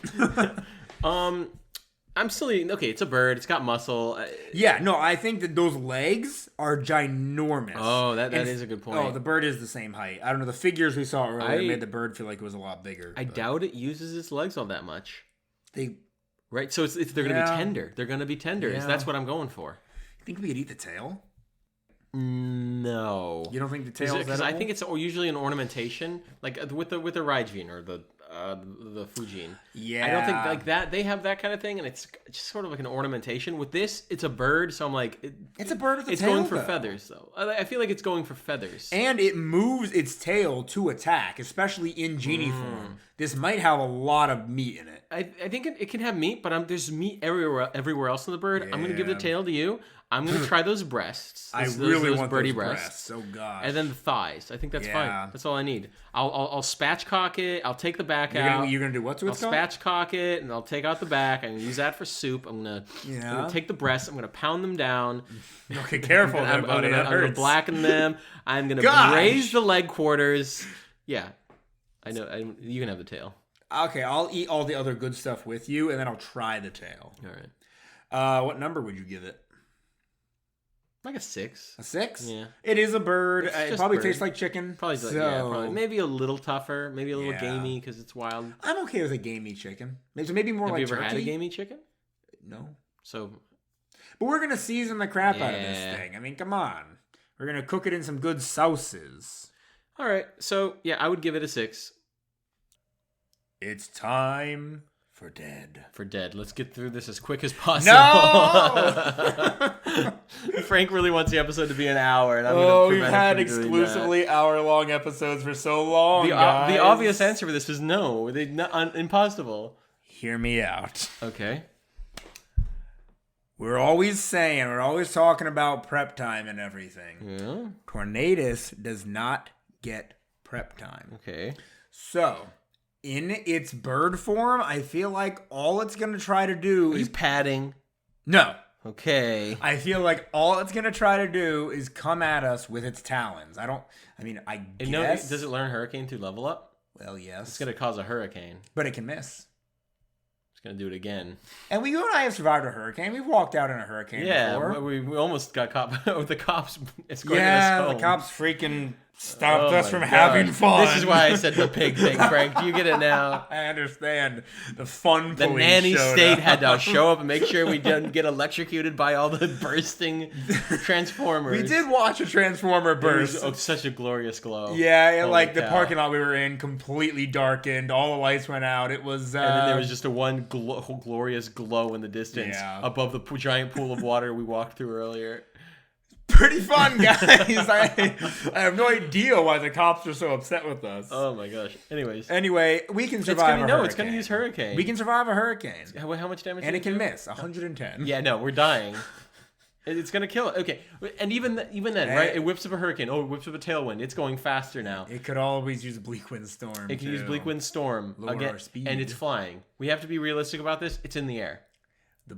I'm still eating. Okay, it's a bird. It's got muscle. Yeah, no, I think that those legs are ginormous. Oh, that And is a good point. Oh, the bird is the same height. I don't know. The figures we saw earlier I- made the bird feel like it was a lot bigger. I but doubt it uses its legs all that much. They Right? So they're going to be Yeah. tender. They're going to be tender. Yeah. That's what I'm going for. think we could eat the tail. No. You don't think the tail is Because I edible? think it's usually an ornamentation, like with the Raijin or the Fujin. Yeah. I don't think like that. They have that kind of thing, and it's just sort of like an ornamentation. With this, it's a bird, so I'm like, It's a bird with a it's tail, going for though. feathers, though. I feel like it's going for feathers. And it moves its tail to attack, especially in genie form. This might have a lot of meat in it. I think it can have meat, but there's meat everywhere else in the bird. I'm going to give the Yeah. tail to you. I'm going to try those breasts. I those really want birdie those breasts. Oh gosh. And then the thighs. I think that's Yeah. fine. That's all I need. I'll spatchcock it. I'll take the back out. you're gonna do what to I'll its called? spatchcock it, and I'll take out the back. I'm gonna use that for soup. I'm gonna take the breasts. I'm gonna pound them down. Okay, careful, I'm buddy. gonna, That I'm gonna hurts. blacken them. I'm gonna Gosh. braise the leg quarters. Yeah, I know. You can have the tail. Okay, I'll eat all the other good stuff with you, and then I'll try the tail. All right. What number would you give it? Like a 6. A 6? Yeah. It is a bird. It's It just probably bird. tastes like chicken. Probably, so... probably. Maybe a little tougher. Maybe a little Yeah. gamey because it's wild. I'm okay with a gamey chicken. Maybe more Have like you ever turkey. had a gamey chicken? No. So But we're gonna season the crap out of this Yeah. thing. I mean, come on. We're gonna cook it in some good sauces. all right. So yeah, I would give it a 6. It's time For dead. For dead. Let's get through this as quick as possible. No! Frank really wants the episode to be an hour, and I'm we've had exclusively hour-long episodes for so long, guys. The obvious answer for this is no. Impossible. Hear me out. Okay. We're always talking about prep time and everything. Yeah. Tornadus does not get prep time. Okay. So, in its bird form, I feel like all it's going to try to do is... padding. No. Okay. I feel like all it's going to try to do is come at us with its talons. I guess... Does it learn hurricane to level up? Well, yes. It's going to cause a hurricane. But it can miss. It's going to do it again. And you and I have survived a hurricane. We've walked out in a hurricane before. Yeah, we almost got caught with the cops escorting us home. Yeah, the cops freaking stopped us from having fun. This is why I said the pig thing, Frank. Do you get it now? I understand. The fun police The nanny state up. had to show up and make sure we didn't get electrocuted by all the bursting transformers. We did watch a transformer burst. It was such a glorious glow. Yeah, Holy like the cow. parking lot we were in completely darkened. All the lights went out. It was... And then there was just a glorious glow in the distance above the giant pool of water we walked through earlier. Pretty fun, guys. I have no idea why the cops are so upset with us. Oh my gosh. Anyway, we can survive a hurricane. It's going to use hurricane. We can survive a hurricane. How much damage? And it can miss. 110. Yeah, no, we're dying. It's going to kill it. Okay. And even then, right? It whips up a hurricane. Oh, it whips up a tailwind. It's going faster now. It could always use bleak wind storm. It can use bleak wind storm. Lower our speed. And it's flying. We have to be realistic about this. It's in the air. The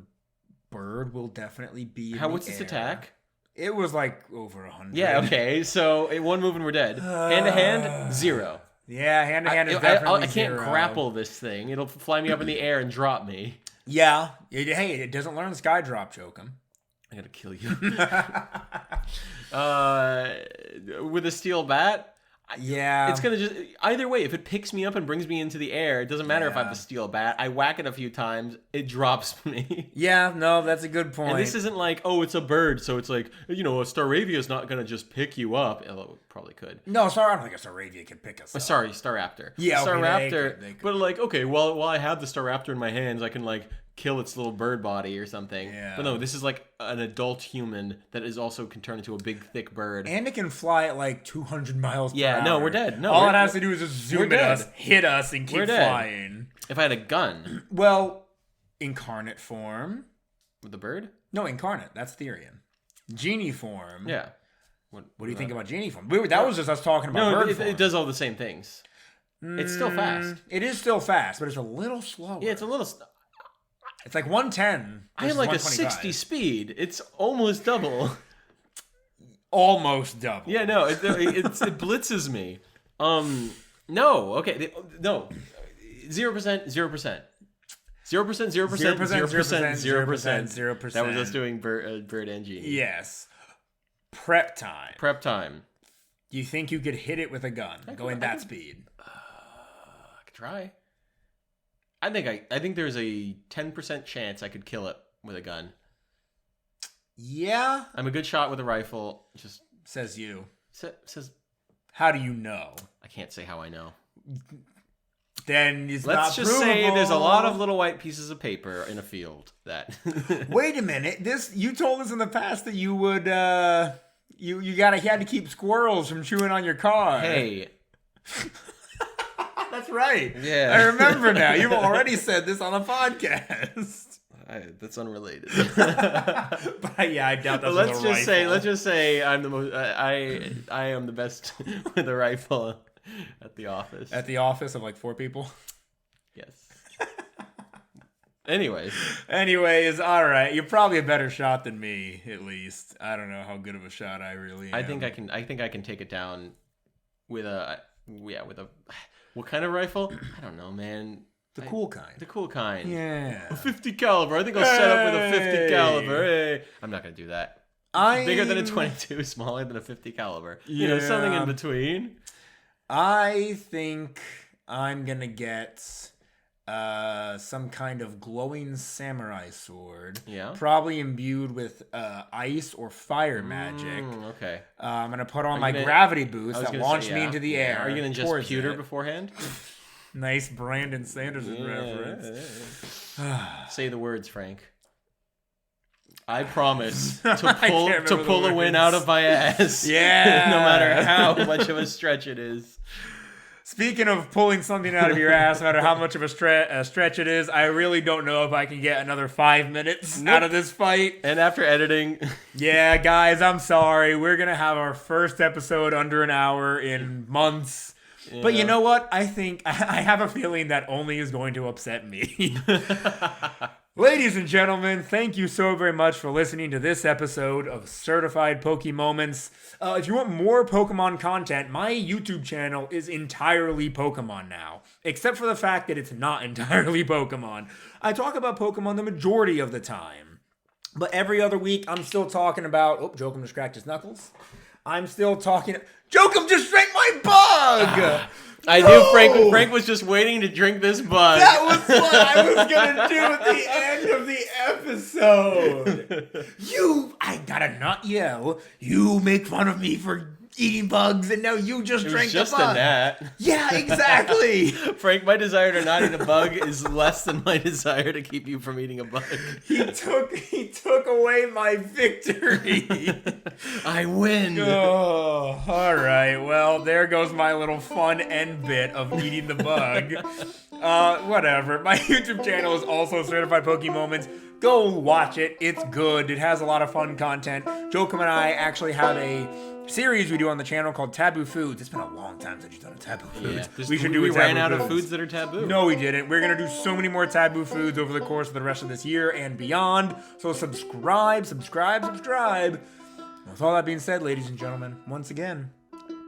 bird will definitely be What's its attack? It was like over 100. Yeah, okay. So one move and we're dead. Hand to hand, 0. Yeah, hand to hand is definitely I can't 0. grapple this thing. It'll fly me up in the air and drop me. Yeah. Hey, it doesn't learn sky drop, Jokum. I gotta kill you. With a steel bat? Yeah. It's gonna just... Either way, if it picks me up and brings me into the air, it doesn't matter if I have a steel bat. I whack it a few times, it drops me. Yeah, no, that's a good point. And this isn't like, oh, it's a bird, so it's like, a Staravia is not gonna just pick you up. Although it probably could. No, I don't think a Staravia could pick us up. Sorry, Staraptor. Yeah, okay, Staraptor. they could. But like, okay, while I have the Staraptor in my hands, I can like kill its little bird body or something. Yeah. But no, this is like an adult human that is also can turn into a big, thick bird. And it can fly at like 200 miles per hour. Yeah, no, we're dead. No, all it has to do is just zoom at us, dead. hit us, and keep flying. If I had a gun. Well, incarnate form. With the bird? No, incarnate. That's Therian. Genie form. Yeah. What do you think about Genie form? That was just us talking about bird form. It does all the same things. It's still fast. It is still fast, but it's a little slower. Yeah, it's a little... It's like 110. I have like a 60 speed. It's almost double. Almost double. Yeah, no, it blitzes me. No, okay, no. 0%, 0%. 0%, 0%. That was us doing Bird and Genie. Yes. Prep time. Prep time. Do you think you could hit it with a gun going that speed? I could try. I think there's a 10% chance I could kill it with a gun. Yeah. I'm a good shot with a rifle. Just says you. Says. How do you know? I can't say how I know. Then it's Let's not just provable. say there's a lot of little white pieces of paper in a field that. Wait a minute. You told us in the past that you would you had to keep squirrels from chewing on your car. Hey. That's right. Yeah. I remember now. You've already said this on a podcast. That's unrelated. But yeah, I doubt that's let's just say I'm the most. I am the best with a rifle at the office. At the office of like 4 people. Yes. Anyways, all right. You're probably a better shot than me, at least. I don't know how good of a shot I really am. I think I can take it down with a what kind of rifle? I don't know, man. The cool kind. The cool kind. Yeah. A 50 caliber. I think I'll set up with a 50 caliber. Hey. I'm not gonna do that. Bigger than a 22, smaller than a 50 caliber. Yeah. Something in between. I think I'm gonna get some kind of glowing samurai sword. Yeah. Probably imbued with ice or fire magic. Okay. I'm gonna put on my gravity boots that launch me into the air. Are you gonna just pewter beforehand? Nice Brandon Sanderson reference. Say the words, Frank. I promise to can't pull remember a win the out words. of my ass. Yeah. No matter how much of a stretch it is. Speaking of pulling something out of your ass, no matter how much of a stretch it is, I really don't know if I can get another 5 minutes out of this fight. And after editing, Yeah, guys, I'm sorry. We're going to have our first episode under an hour in months. Yeah. But you know what? I have a feeling that only is going to upset me. Ladies and gentlemen, thank you so very much for listening to this episode of Certified Pokemoments. If you want more Pokemon content, my YouTube channel is entirely Pokemon now. Except for the fact that it's not entirely Pokemon. I talk about Pokemon the majority of the time. But every other week, I'm still talking about... Oh, Jokum just cracked his knuckles. I'm still talking... Jokum just drank my bug! I knew Frank was just waiting to drink this bug. That was what I was gonna do at the end of the episode. I gotta not yell. You make fun of me for eating bugs, and now you just drank the bug. It was just a gnat. Yeah, exactly. Frank, my desire to not eat a bug is less than my desire to keep you from eating a bug. He took away my victory. I win. Oh, all right. Well, there goes my little fun end bit of eating the bug. Whatever. My YouTube channel is also Certified Pokemoments. Go watch it. It's good. It has a lot of fun content. Jokum and I actually have a series we do on the channel called Taboo Foods. It's been a long time since you've done a Taboo Foods. Yeah, we should do we a Taboo ran out Foods. of foods that are taboo. No, we didn't. We're going to do so many more Taboo Foods over the course of the rest of this year and beyond. So subscribe. With all that being said, ladies and gentlemen, once again,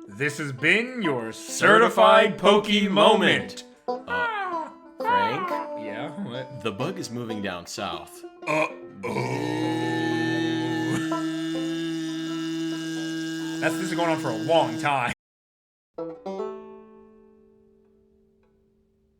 this has been your Certified Pokemon. Frank? Yeah, what? The bug is moving down south. This is going on for a long time.